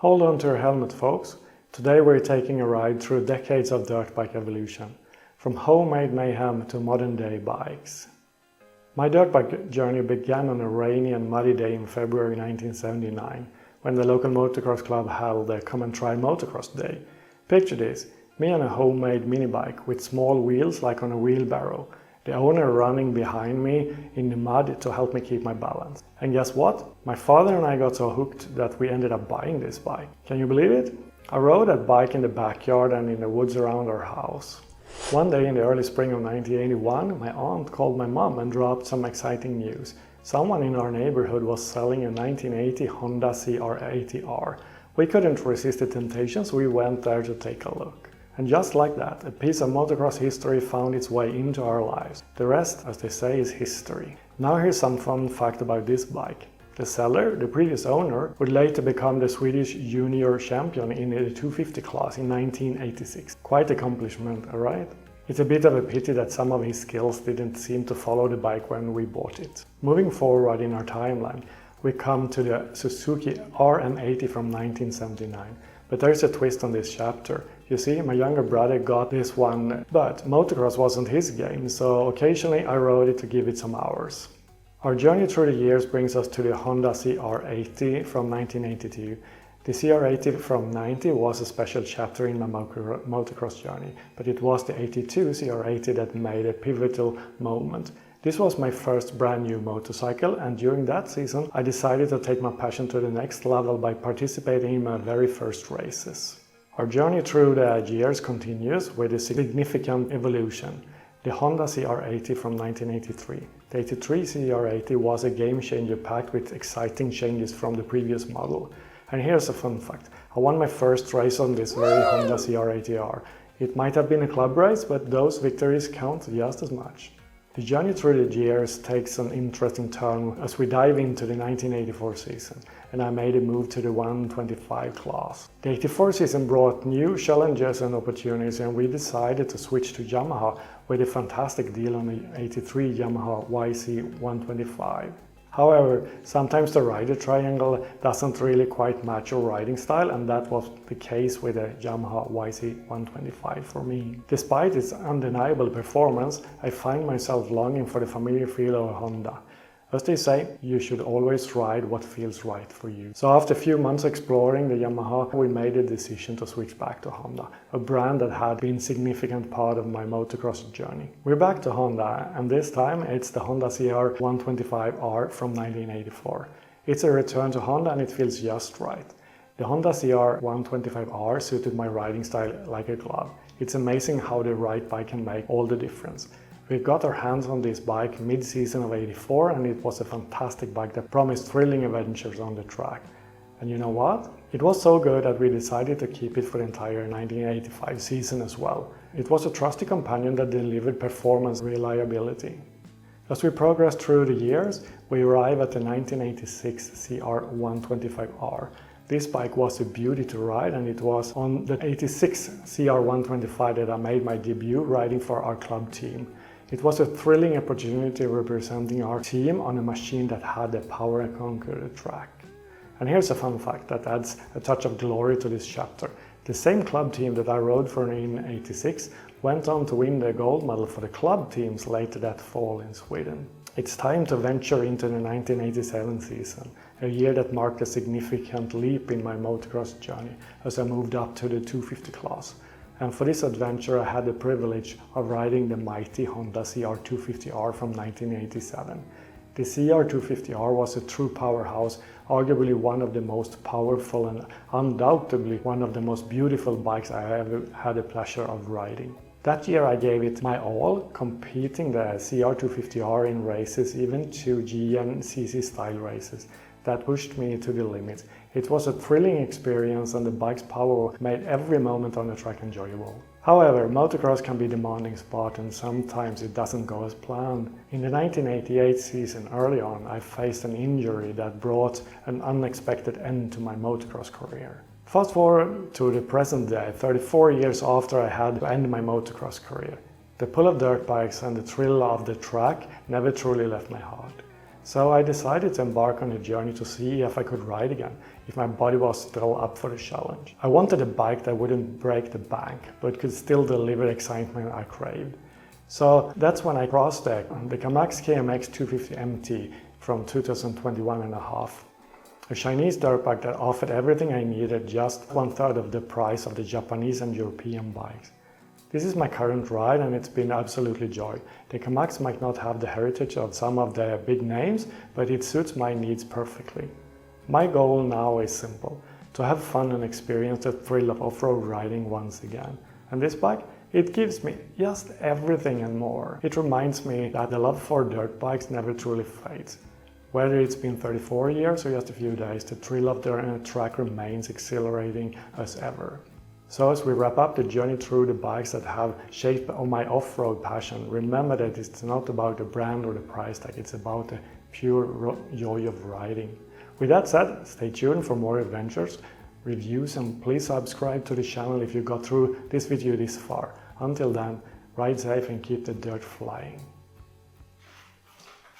Hold on to your helmet, folks. Today we're taking a ride through decades of dirt bike evolution, from homemade mayhem to modern day bikes. My dirt bike journey began on a rainy and muddy day in February 1979, when the local motocross club held their Come and Try Motocross Day. Picture this, me on a homemade mini bike with small wheels like on a wheelbarrow, the owner running behind me in the mud to help me keep my balance. And guess what? My father and I got so hooked that we ended up buying this bike. Can you believe it? I rode that bike in the backyard and in the woods around our house. One day in the early spring of 1981, my aunt called my mom and dropped some exciting news. Someone in our neighborhood was selling a 1980 Honda CR80R. We couldn't resist the temptation, so we went there to take a look. And just like that, a piece of motocross history found its way into our lives. The rest, as they say, is history. Now here's some fun fact about this bike. The seller, the previous owner, would later become the Swedish junior champion in the 250 class in 1986. Quite accomplishment, right? It's a bit of a pity that some of his skills didn't seem to follow the bike when we bought it. Moving forward in our timeline, we come to the Suzuki RM80 from 1979. But there's a twist on this chapter. You see, my younger brother got this one, but motocross wasn't his game, so occasionally I rode it to give it some hours. Our journey through the years brings us to the Honda CR80 from 1982. The CR80 from 90 was a special chapter in my motocross journey, but it was the 82 CR80 that made a pivotal moment. This was my first brand new motorcycle, and during that season I decided to take my passion to the next level by participating in my very first races. Our journey through the years continues with a significant evolution. The Honda CR80 from 1983. The 83 CR80 was a game changer packed with exciting changes from the previous model. And here's a fun fact. I won my first race on this very Honda CR80R. It might have been a club race, but those victories count just as much. The journey through the years takes an interesting turn as we dive into the 1984 season, and I made a move to the 125 class. The 84 season brought new challenges and opportunities, and we decided to switch to Yamaha with a fantastic deal on the 83 Yamaha YC125. However, sometimes the rider triangle doesn't really quite match your riding style, and that was the case with the Yamaha YC125 for me. Despite its undeniable performance, I find myself longing for the familiar feel of a Honda. As they say, you should always ride what feels right for you. So after a few months exploring the Yamaha, we made a decision to switch back to Honda, a brand that had been a significant part of my motocross journey. We're back to Honda, and this time it's the Honda CR125R from 1984. It's a return to Honda and it feels just right. The Honda CR125R suited my riding style like a glove. It's amazing how the right bike can make all the difference. We got our hands on this bike mid-season of 84, and it was a fantastic bike that promised thrilling adventures on the track. And you know what? It was so good that we decided to keep it for the entire 1985 season as well. It was a trusty companion that delivered performance and reliability. As we progress through the years, we arrive at the 1986 CR125R. This bike was a beauty to ride, and it was on the 86 CR125 that I made my debut riding for our club team. It was a thrilling opportunity representing our team on a machine that had the power to conquer the track. And here's a fun fact that adds a touch of glory to this chapter. The same club team that I rode for in 86 went on to win the gold medal for the club teams later that fall in Sweden. It's time to venture into the 1987 season, a year that marked a significant leap in my motocross journey as I moved up to the 250 class. And for this adventure I had the privilege of riding the mighty Honda CR250R from 1987. The CR250R was a true powerhouse, arguably one of the most powerful and undoubtedly one of the most beautiful bikes I ever had the pleasure of riding. That year I gave it my all, competing the CR250R in races, even to GNCC style races. That pushed me to the limit. It was a thrilling experience, and the bike's power made every moment on the track enjoyable. However, motocross can be a demanding sport, and sometimes it doesn't go as planned. In the 1988 season, early on, I faced an injury that brought an unexpected end to my motocross career. Fast forward to the present day, 34 years after I had to end my motocross career. The pull of dirt bikes and the thrill of the track never truly left my heart. So I decided to embark on a journey to see if I could ride again, if my body was still up for the challenge. I wanted a bike that wouldn't break the bank, but could still deliver the excitement I craved. So that's when I crossed the Kamax KMX 250 MT from 2021 and a half. A Chinese dirt bike that offered everything I needed, just 1/3 of the price of the Japanese and European bikes. This is my current ride and it's been absolutely joy. The Kamax might not have the heritage of some of the big names, but it suits my needs perfectly. My goal now is simple, to have fun and experience the thrill of off-road riding once again. And this bike, it gives me just everything and more. It reminds me that the love for dirt bikes never truly fades. Whether it's been 34 years or just a few days, the thrill of the track remains exhilarating as ever. So as we wrap up the journey through the bikes that have shaped my off-road passion, remember that it's not about the brand or the price tag, it's about the pure joy of riding. With that said, stay tuned for more adventures, reviews, and please subscribe to the channel if you got through this video this far. Until then, ride safe and keep the dirt flying.